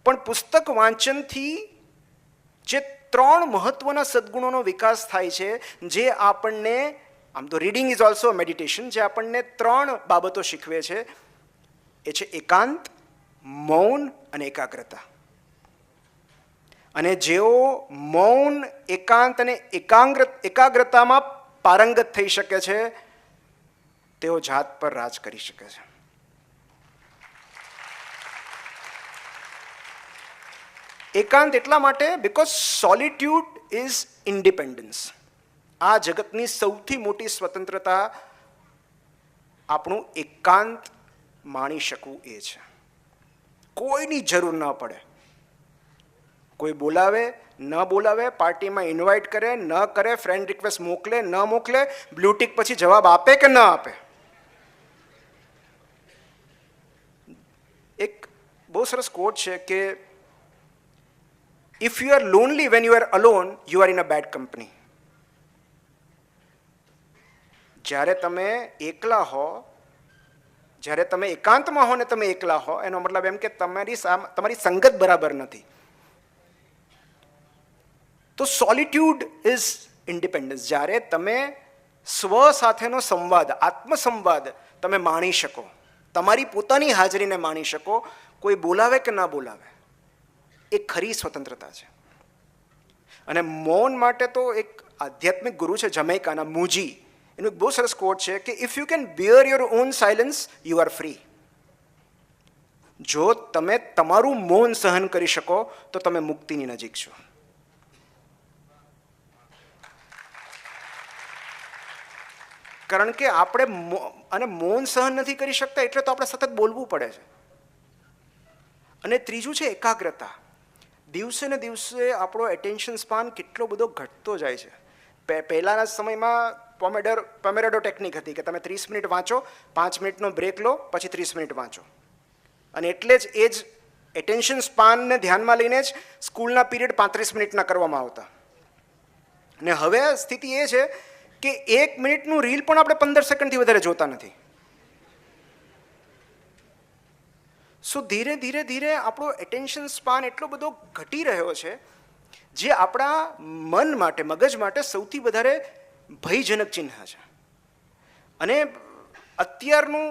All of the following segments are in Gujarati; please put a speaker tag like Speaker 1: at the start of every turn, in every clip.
Speaker 1: પણ પુસ્તક વાંચનથી જે 3 મહત્વના સદ્ગુણોનો વિકાસ થાય છે, જે આપણને, આમ તો રીડિંગ ઇઝ ઓલ્સો મેડિટેશન, જે આપણને 3 બાબતો શીખવે છે, એ છે એકાંત, મૌન અને એકાગ્રતા. અને જેઓ મૌન, એકાંત અને એકાગ્રતામાં પારંગત થઈ શકે છે, તેઓ જાત પર રાજ કરી શકે છે. એકાંત એટલા માટે બિકોઝ સોલિટ્યુડ ઇઝ ઇન્ડિપેન્ડન્સ. આ જગતની સૌથી મોટી સ્વતંત્રતા આપણું એકાંત માણી શકવું એ છે. કોઈની જરૂર ન પડે. કોઈ બોલાવે ન બોલાવે, પાર્ટીમાં ઇન્વાઇટ કરે ન કરે, ફ્રેન્ડ રિક્વેસ્ટ મોકલે ન મોકલે, બ્લૂટિક પછી જવાબ આપે કે ન આપે. એક બહુ સરસ કોટ છે કે if you are lonely when you are alone, you are in a bad company. જ્યારે તમે એકલા હો, જ્યારે તમે એકાંતમાં હો ને તમે એકલા હો, એનો મતલબ એમ કે તમારી સંગત બરાબર નથી. તો સોલિટ્યુડ ઇઝ ઇન્ડિપેન્ડન્સ. જ્યારે તમે સ્વ સાથેનો સંવાદ, આત્મસંવાદ તમે માણી શકો, તમારી પોતાની હાજરીને માણી શકો, કોઈ બોલાવે કે ના બોલાવે, એ ખરી સ્વતંત્રતા છે. અને મૌન માટે તો એક આધ્યાત્મિક ગુરુ છે જમૈકાના, મુજી, એનું એક બહુ સરસ કોટ છે કે if you can bear your own silence, you are free. જો તમે તમારું મૌન સહન કરી શકો તો તમે મુક્તિની નજીક છો. કારણ કે આપણે અને મૌન સહન નથી કરી શકતા એટલે તો આપણે સતત બોલવું પડે છે. અને ત્રીજું છે એકાગ્રતા. દિવસે ને દિવસે આપણો એટેન્શન સ્પાન કેટલો બધો ઘટતો જાય છે. પહેલાંના સમયમાં પોમેરોડો ટેકનિક હતી કે તમે 30 મિનિટ વાંચો, 5 મિનિટનો બ્રેક લો, પછી 30 મિનિટ વાંચો. અને એટલે જ એ જ એટેન્શન સ્પાનને ધ્યાનમાં લઈને જ સ્કૂલના પીરિયડ 35 મિનિટના કરવામાં આવતા. અને હવે સ્થિતિ એ છે કે 1 મિનિટનું રીલ પણ આપણે 15 સેકન્ડથી વધારે જોતા નથી. સો ધીરે ધીરે ધીરે આપણો એટેન્શન સ્પાન એટલો બધો ઘટી રહ્યો છે, જે આપણા મન માટે, મગજ માટે સૌથી વધારે ભયજનક ચિહ્ન છે. અને અત્યારનું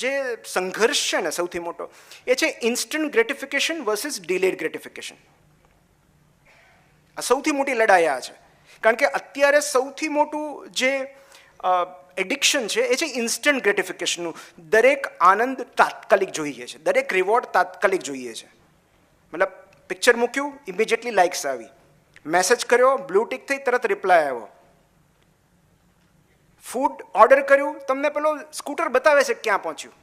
Speaker 1: જે સંઘર્ષ છે ને સૌથી મોટો, એ છે instant gratification versus delayed gratification. આ સૌથી મોટી લડાઈ આ છે. કારણ કે અત્યારે સૌથી મોટું જે એડિક્શન છે એ છે ઇન્સ્ટન્ટ ગ્રેટિફિકેશનનું. દરેક આનંદ તાત્કાલિક જોઈએ છે, દરેક રિવોર્ડ તાત્કાલિક જોઈએ છે. મતલબ પિક્ચર મૂક્યું, ઇમિડિયેટલી લાઇક્સ આવી, મેસેજ કર્યો, બ્લુ ટિક થઈ, તરત રિપ્લાય આવ્યો. ફૂડ ઓર્ડર કર્યું, તમને પેલો સ્કૂટર બતાવે છે ક્યાં પહોંચ્યું.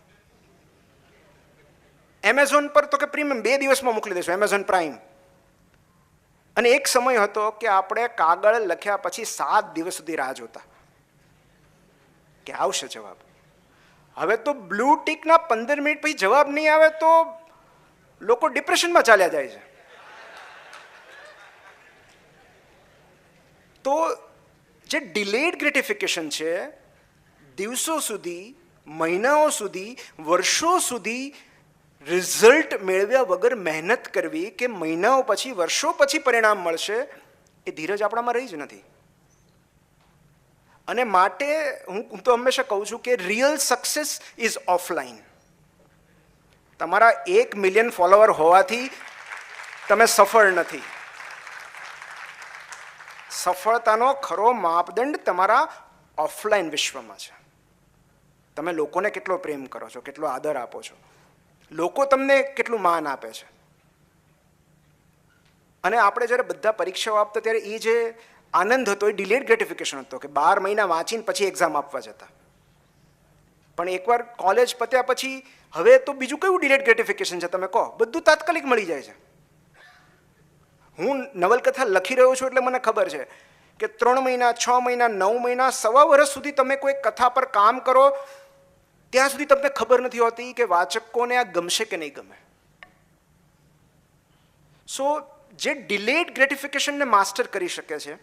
Speaker 1: એમેઝોન પર તો કે પ્રીમિયમ 2 દિવસમાં મોકલી દેશો, એમેઝોન પ્રાઇમ. અને એક સમય હતો કે આપણે કાગળ લખ્યા પછી 7 દિવસ સુધી રાહ જોતા કે આવશે જવાબ. હવે તો બ્લુ ટિકના 15 મિનિટ પછી જવાબ નહીં આવે તો લોકો ડિપ્રેશનમાં ચાલ્યા જાય છે. તો જે ડિલેડ ગ્રેટિફિકેશન છે, દિવસો સુધી, મહિનાઓ સુધી, વર્ષો સુધી રિઝલ્ટ મેળવ્યા વગર મહેનત કરવી કે મહિનાઓ પછી, વર્ષો પછી પરિણામ મળશે, એ ધીરજ આપણામાં રહી જ નથી. અને માટે હું તો હંમેશા કહું છું કે રિયલ સક્સેસ ઇઝ ઓફલાઈન. તમારા 1 મિલિયન ફોલોવર હોવાથી તમે સફળ નથી. સફળતાનો ખરો માપદંડ તમારા ઓફલાઈન વિશ્વમાં છે. તમે લોકોને કેટલો પ્રેમ કરો છો, કેટલો આદર આપો છો, લોકો તમને કેટલું માન આપે છે. અને આપણે જ્યારે બધા પરીક્ષાઓ આપતા ત્યારે એ જે આનંદ હતો એ ડિલેડ ગ્રેટિફિકેશન હતો કે 12 મહિના વાંચીને પછી એક્ઝામ આપવા જતા. પણ એકવાર કોલેજ પત્યા પછી હવે તો બીજું કયું ડિલેડ ગ્રેટિફિકેશન છે તમે કહો? બધું તાત્કાલિક મળી જાય છે. હું નવલકથા લખી રહ્યો છું એટલે મને ખબર છે કે 3 મહિના, 6 મહિના, 9 મહિના, 1.25 વર્ષ સુધી તમે કોઈ કથા પર કામ કરો ત્યાં સુધી તમને ખબર નથી હોતી કે વાચકોને આ ગમશે કે નહીં ગમે. સો જે ડિલેડ ગ્રેટિફિકેશનને માસ્ટર કરી શકે છે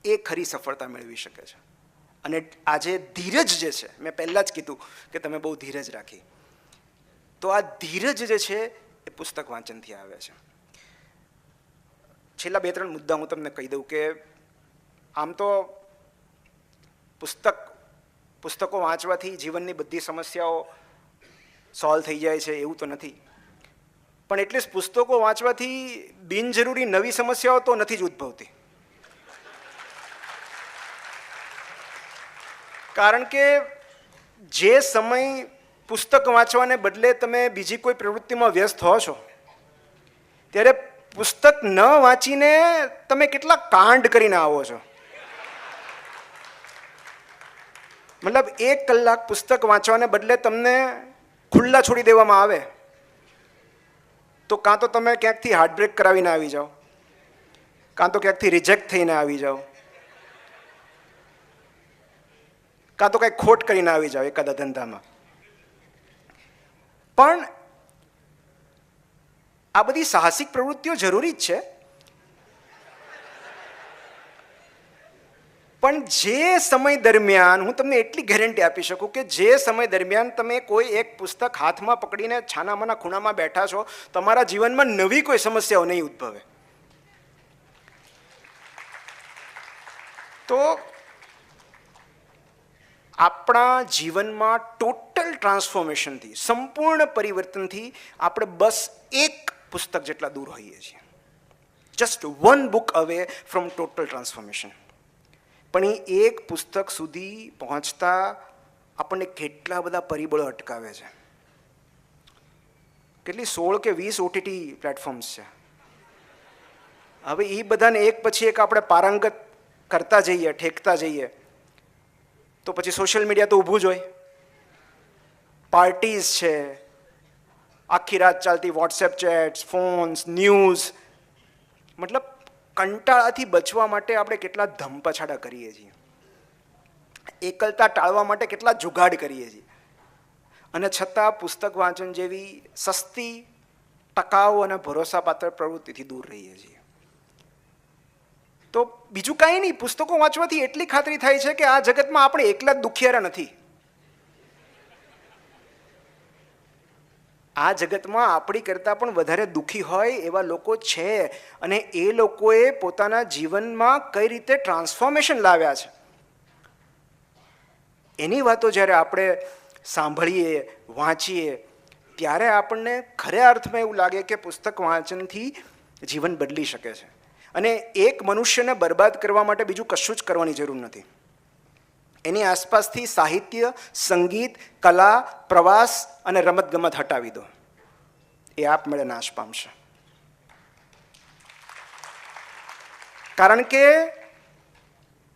Speaker 1: એ ખરી સફળતા મેળવી શકે છે. અને આજે ધીરજ જે છે, મેં પહેલાં જ કીધું કે તમે બહુ ધીરજ રાખી, તો તો આ ધીરજ જે છે એ પુસ્તક વાંચનથી આવે છે. છેલ્લા 2-3 મુદ્દા હું તમને કહી દઉં કે આમ તો પુસ્તકો વાંચવાથી જીવનની બધી સમસ્યાઓ સોલ્વ થઈ જાય છે એવું તો નથી, પણ એટલીસ્ટ પુસ્તકો વાંચવાથી બિનજરૂરી નવી સમસ્યાઓ તો નથી જ ઉદ્ભવતી. કારણ કે જે સમય પુસ્તક વાંચવાને બદલે તમે બીજી કોઈ પ્રવૃત્તિમાં વ્યસ્ત હો છો, ત્યારે પુસ્તક ન વાંચીને તમે કેટલા કાંડ કરીને આવો છો. મતલબ 1 કલાક પુસ્તક વાંચવાને બદલે તમને ખુલ્લા છોડી દેવામાં આવે તો કાં તો તમે ક્યાંકથી હાર્ટબ્રેક કરાવીને આવી જાઓ, કાં તો ક્યાંકથી રિજેક્ટ થઈને આવી જાઓ, કાં તો કંઈક ખોટ કરીને આવી જાઓ એકાદા ધંધામાં. પણ આ બધી સાહસિક પ્રવૃત્તિઓ જરૂરી જ છે, પણ જે સમય દરમિયાન હું તમને એટલી ગેરંટી આપી શકું કે જે સમય દરમિયાન તમે કોઈ એક પુસ્તક હાથમાં પકડીને છાનામાના ખૂણામાં બેઠા છો, તમારા જીવનમાં નવી કોઈ સમસ્યાઓ નહીં ઉદ્ભવે. તો આપણા જીવનમાં ટોટલ ટ્રાન્સફોર્મેશનથી, સંપૂર્ણ પરિવર્તનથી આપણે બસ એક પુસ્તક જેટલા દૂર હોઈએ છીએ. Just 1 book away from total transformation. પણ એ એક પુસ્તક સુધી પહોંચતા આપણને કેટલા બધા પરિબળો અટકાવે છે. કેટલી 16 કે 20 OTT પ્લેટફોર્મ્સ છે. હવે એ બધાને એક પછી એક આપણે પારંગત કરતા જઈએ, ઠેકતા જઈએ, તો પછી સોશિયલ મીડિયા તો ઊભું જ હોય. પાર્ટીઝ છે, આખી રાત ચાલતી વોટ્સએપ ચેટ્સ, ફોન્સ, ન્યૂઝ. મતલબ કંટાળાથી બચવા માટે આપણે કેટલા ધમપછાડા કરીએ છીએ, એકલતા ટાળવા માટે કેટલા જુગાડ કરીએ છીએ, અને છતાં પુસ્તક વાંચન જેવી સસ્તી, ટકાઉ અને ભરોસાપાત્ર પ્રવૃત્તિથી દૂર રહીએ છીએ. તો બીજું કાંઈ નહીં, પુસ્તકો વાંચવાથી એટલી ખાતરી થાય છે કે આ જગતમાં આપણે એકલા જ દુખિયારા નથી. આ જગતમાં આપણી કરતાં પણ વધારે દુઃખી હોય એવા લોકો છે, અને એ લોકોએ પોતાના જીવનમાં કઈ રીતે ટ્રાન્સફોર્મેશન લાવ્યા છે એની વાતો જ્યારે આપણે સાંભળીએ, વાંચીએ, ત્યારે આપણને ખરા અર્થમાં એવું લાગે કે પુસ્તક વાંચનથી જીવન બદલી શકે છે. અને એક મનુષ્યને બરબાદ કરવા માટે બીજું કશું જ કરવાની જરૂર નથી. એની આસપાસથી સાહિત્ય, સંગીત, કલા, પ્રવાસ અને રમતગમત હટાવી દો, એ આપમેળે નાશ પામશે. કારણ કે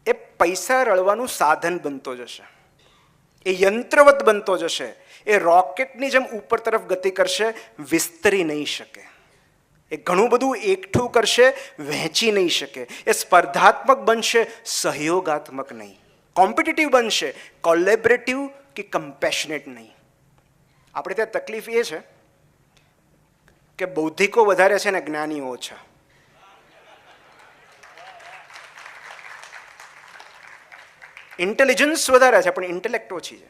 Speaker 1: એ પૈસા રળવાનું સાધન બનતો જશે, એ યંત્રવત બનતો જશે, એ રોકેટની જેમ ઉપર તરફ ગતિ કરશે, વિસ્તરી નહીં શકે. એ ઘણું બધું એકઠું કરશે, વહેંચી નહીં શકે. એ સ્પર્ધાત્મક બનશે, સહયોગાત્મક નહીં. કોમ્પિટિટિવ બનશે, કોલેબરેટિવ કે કમ્પેશનેટ નહીં. આપણે ત્યાં તકલીફ એ છે કે બૌદ્ધિકો વધારે છે ને જ્ઞાનીઓ ઓછા. ઇન્ટેલિજન્સ વધારે છે પણ ઇન્ટેલેક્ટ ઓછી છે.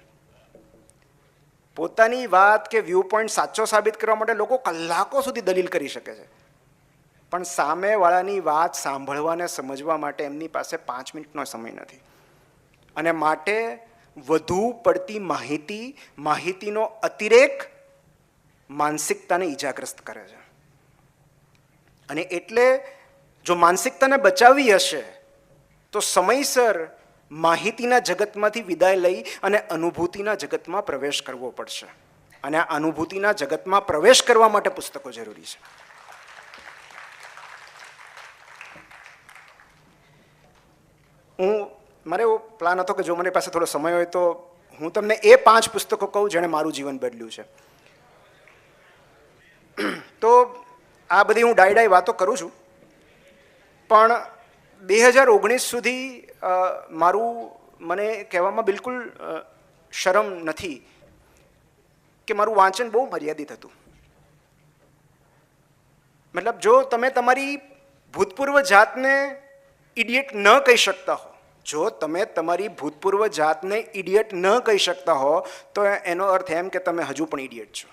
Speaker 1: પોતાની વાત કે વ્યૂ પોઈન્ટ સાચો સાબિત કરવા માટે લોકો કલાકો સુધી દલીલ કરી શકે છે, પણ સામેવાળાની વાત સાંભળવાને સમજવા માટે એમની પાસે 5 મિનિટનો સમય નથી. અને માટે વધુ પડતી માહિતીનો અતિરેક માનસિકતાને ઈજાગ્રસ્ત કરે છે. અને એટલે જો માનસિકતાને બચાવવી હશે તો સમયસર માહિતીના જગતમાંથી વિદાય લઈ અને અનુભૂતિના જગતમાં પ્રવેશ કરવો પડશે. અને આ અનુભૂતિના જગતમાં પ્રવેશ કરવા માટે પુસ્તકો જરૂરી છે. મારે એવો પ્લાન હતો કે જો મારી પાસે થોડો સમય હોય તો હું તમને એ 5 પુસ્તકો કહું જેણે મારું જીવન બદલ્યું છે. તો આ બધી હું ડાઈ વાતો કરું છું, પણ 2019 સુધી મને કહેવામાં બિલકુલ શરમ નથી કે મારું વાંચન બહુ મર્યાદિત હતું. મતલબ જો તમે તમારી ભૂતપૂર્વ જાતને ઇડિયટ ન કહી શકતા હો, જો તમે તમારી ભૂતપૂર્વ જાતને ઇડિયટ ન કહી શકતા હો, તો એનો અર્થ એમ કે તમે હજુ પણ ઇડિયટ છો.